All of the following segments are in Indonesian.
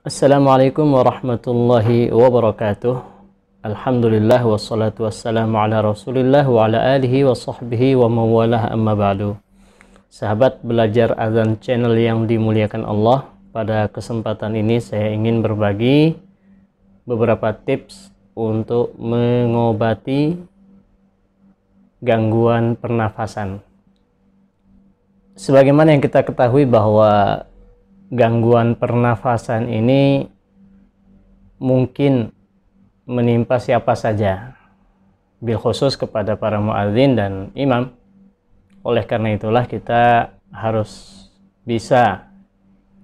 Assalamualaikum warahmatullahi wabarakatuh. Alhamdulillah wassalatu wassalamu ala rasulillah wa ala alihi wa sahbihi wa mawalah amma ba'du. Sahabat belajar azan channel yang dimuliakan Allah, pada kesempatan ini saya ingin berbagi beberapa tips untuk mengobati gangguan pernafasan. Sebagaimana yang kita ketahui bahwa gangguan pernafasan ini mungkin menimpa siapa saja, bil khusus kepada para muadzin dan imam. Oleh karena itulah kita harus bisa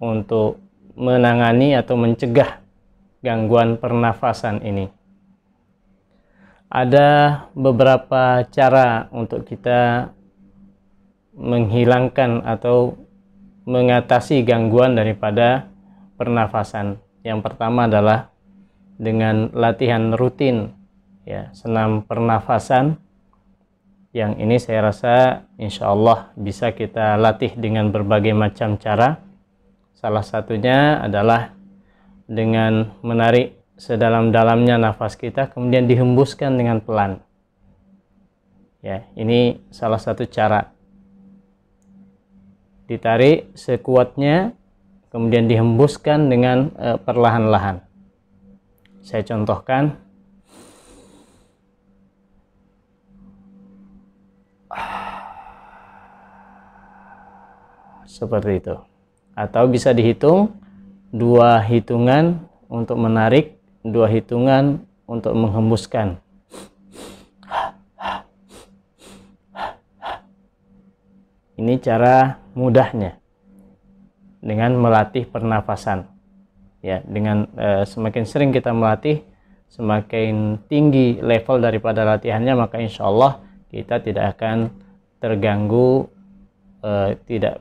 untuk menangani atau mencegah gangguan pernafasan ini. Ada beberapa cara untuk kita menghilangkan atau mengatasi gangguan daripada pernafasan. Yang pertama adalah dengan latihan rutin, ya, senam pernafasan. Yang ini saya rasa insya Allah bisa kita latih dengan berbagai macam cara. Salah satunya adalah dengan menarik sedalam-dalamnya nafas kita, kemudian dihembuskan dengan pelan. Ya, ini salah satu cara. Ditarik sekuatnya, kemudian dihembuskan dengan perlahan-lahan. Saya contohkan. Seperti itu. Atau bisa dihitung 2 hitungan untuk menarik, 2 hitungan untuk menghembuskan. Ini cara mudahnya dengan melatih pernafasan. Ya, dengan semakin sering kita melatih, semakin tinggi level daripada latihannya, maka insya Allah kita tidak akan terganggu,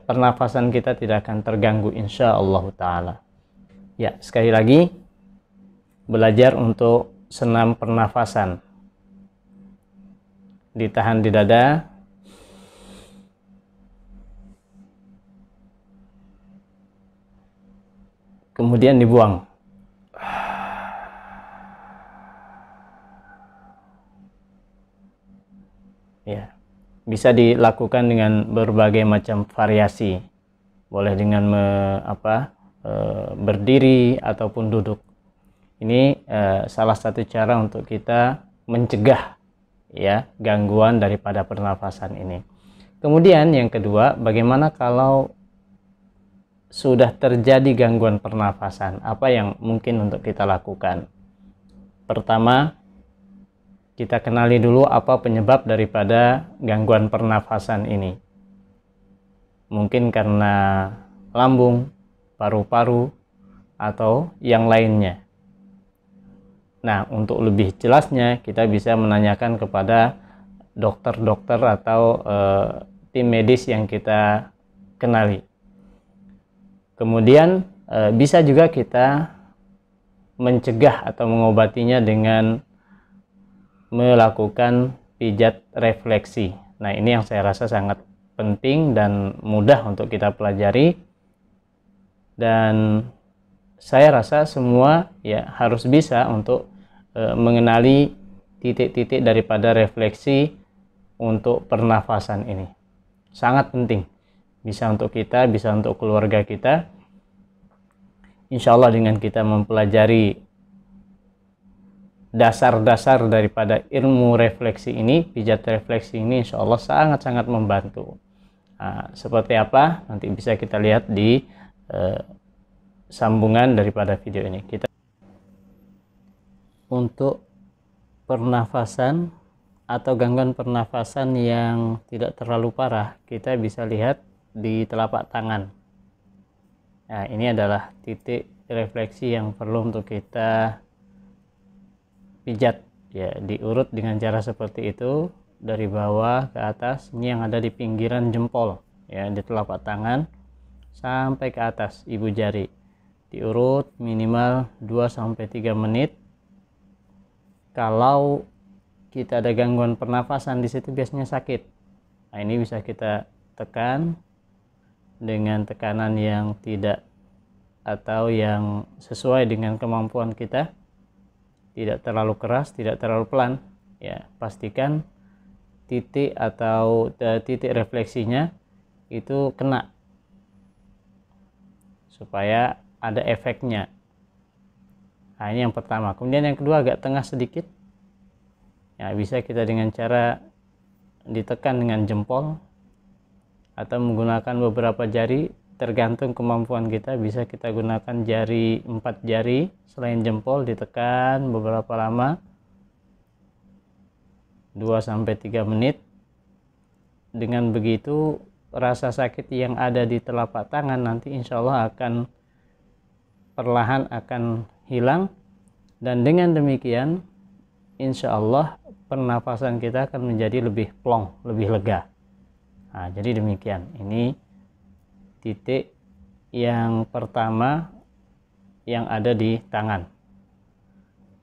pernafasan kita tidak akan terganggu insya Allah Ta'ala. Ya, sekali lagi belajar untuk senam pernafasan. Ditahan di dada, kemudian dibuang. Ya, bisa dilakukan dengan berbagai macam variasi. Boleh dengan berdiri ataupun duduk. Ini salah satu cara untuk kita mencegah, ya, gangguan daripada pernafasan ini. Kemudian yang kedua, bagaimana kalau sudah terjadi gangguan pernafasan? Apa yang mungkin untuk kita lakukan? Pertama, kita kenali dulu apa penyebab daripada gangguan pernafasan ini. Mungkin karena lambung, paru-paru, atau yang lainnya. Nah, untuk lebih jelasnya kita bisa menanyakan kepada dokter-dokter atau tim medis yang kita kenali. Kemudian bisa juga kita mencegah atau mengobatinya dengan melakukan pijat refleksi. Nah, ini yang saya rasa sangat penting dan mudah untuk kita pelajari. Dan saya rasa semua ya harus bisa untuk mengenali titik-titik daripada refleksi untuk pernafasan ini. Sangat penting. Bisa untuk kita, bisa untuk keluarga kita. Insya Allah dengan kita mempelajari dasar-dasar daripada ilmu refleksi ini, pijat refleksi ini, insya Allah sangat-sangat membantu. Nah, seperti apa? Nanti bisa kita lihat di sambungan daripada video ini. Untuk pernafasan atau gangguan pernafasan yang tidak terlalu parah, kita bisa lihat di telapak tangan. Nah, ini adalah titik refleksi yang perlu untuk kita pijat, ya, diurut dengan cara seperti itu dari bawah ke atas. Ini yang ada di pinggiran jempol, ya, di telapak tangan sampai ke atas ibu jari. Diurut minimal 2-3 menit. Kalau kita ada gangguan pernafasan di situ biasanya sakit. Nah, ini bisa kita tekan dengan tekanan yang tidak atau yang sesuai dengan kemampuan kita, tidak terlalu keras, tidak terlalu pelan. Ya, pastikan titik atau titik refleksinya itu kena supaya ada efeknya. Nah, ini yang pertama. Kemudian yang kedua agak tengah sedikit. Ya, bisa kita dengan cara ditekan dengan jempol atau menggunakan beberapa jari, tergantung kemampuan kita. Bisa kita gunakan jari, 4 jari selain jempol, ditekan beberapa lama, 2-3 menit. Dengan begitu rasa sakit yang ada di telapak tangan nanti insya Allah akan perlahan akan hilang, dan dengan demikian insya Allah pernafasan kita akan menjadi lebih plong, lebih lega. Nah, jadi demikian, ini titik yang pertama yang ada di tangan,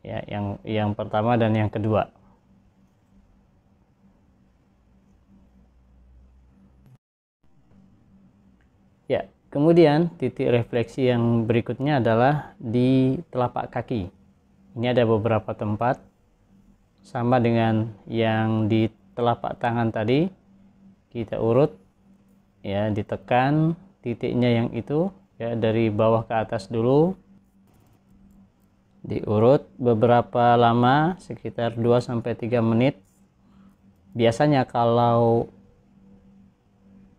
ya, yang pertama dan yang kedua. Ya, kemudian titik refleksi yang berikutnya adalah di telapak kaki. Ini ada beberapa tempat, sama dengan yang di telapak tangan tadi, kita urut, ya, ditekan titiknya yang itu, ya, dari bawah ke atas dulu, diurut beberapa lama, sekitar 2-3 menit. Biasanya kalau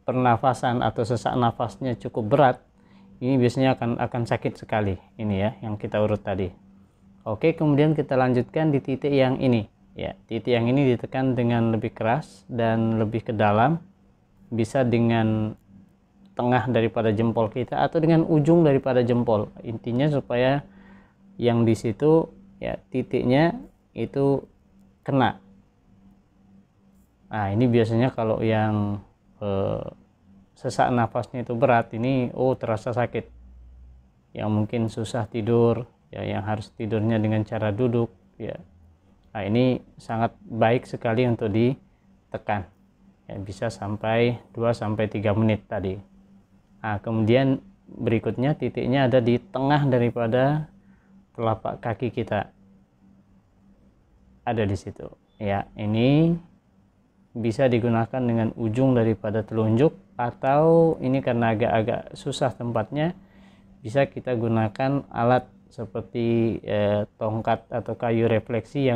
pernafasan atau sesak nafasnya cukup berat, ini biasanya akan sakit sekali, ini ya yang kita urut tadi. Oke, kemudian kita lanjutkan di titik yang ini. Ya, titik yang ini ditekan dengan lebih keras dan lebih ke dalam, bisa dengan tengah daripada jempol kita atau dengan ujung daripada jempol. Intinya supaya yang di situ, ya, titiknya itu kena. Nah, ini biasanya kalau yang sesak nafasnya itu berat, ini terasa sakit. Yang mungkin susah tidur, ya, yang harus tidurnya dengan cara duduk, ya. Nah, ini sangat baik sekali untuk ditekan, ya, bisa sampai 2-3 menit tadi. Nah, kemudian berikutnya titiknya ada di tengah daripada telapak kaki kita, ada di situ, ya. Ini bisa digunakan dengan ujung daripada telunjuk, atau ini karena agak-agak susah tempatnya, bisa kita gunakan alat seperti tongkat atau kayu refleksi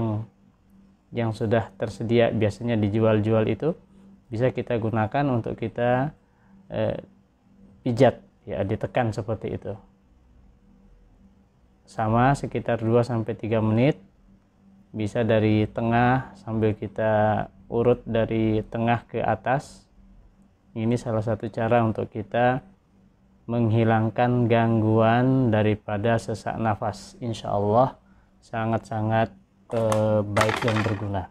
yang sudah tersedia, biasanya dijual-jual itu, bisa kita gunakan untuk kita pijat, ya, ditekan seperti itu. Sama sekitar 2-3 menit, bisa dari tengah sambil kita urut dari tengah ke atas. Ini salah satu cara untuk kita menghilangkan gangguan daripada sesak nafas. Insya Allah sangat-sangat baik dan berguna.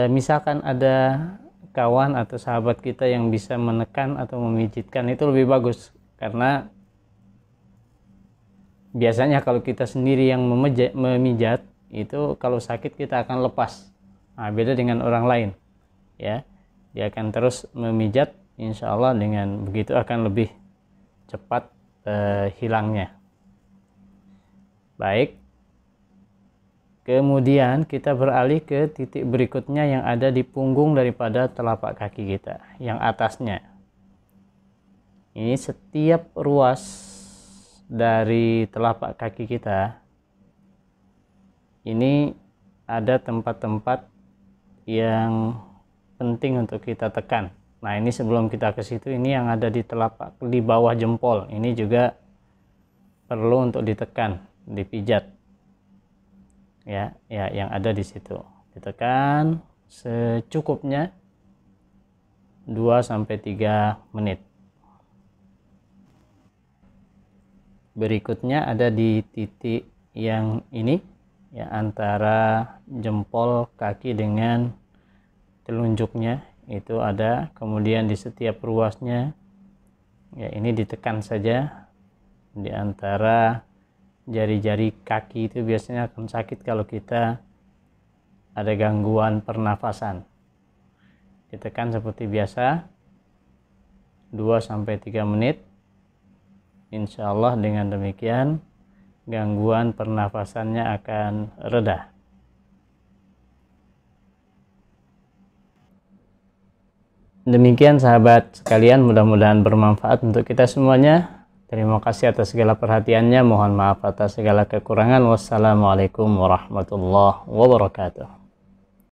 Misalkan ada kawan atau sahabat kita yang bisa menekan atau memijitkan, itu lebih bagus, karena biasanya kalau kita sendiri yang memijat itu, kalau sakit kita akan lepas. Nah, beda dengan orang lain, ya, dia akan terus memijat, insya Allah dengan begitu akan lebih cepat hilangnya. Baik, kemudian kita beralih ke titik berikutnya yang ada di punggung daripada telapak kaki kita, yang atasnya. Ini setiap ruas dari telapak kaki kita ini ada tempat-tempat yang penting untuk kita tekan. Nah, ini sebelum kita ke situ, ini yang ada di telapak, di bawah jempol, ini juga perlu untuk ditekan, dipijat, ya, yang ada di situ, ditekan secukupnya 2-3 menit. Berikutnya ada di titik yang ini, ya, antara jempol kaki dengan telunjuknya itu ada, kemudian di setiap ruasnya, ya, ini ditekan saja di antara jari-jari kaki. Itu biasanya akan sakit kalau kita ada gangguan pernafasan. Ditekan seperti biasa 2-3 menit. Insya Allah dengan demikian gangguan pernafasannya akan reda. Demikian sahabat sekalian, mudah-mudahan bermanfaat untuk kita semuanya. Terima kasih atas segala perhatiannya. Mohon maaf atas segala kekurangan. Wassalamualaikum warahmatullahi wabarakatuh.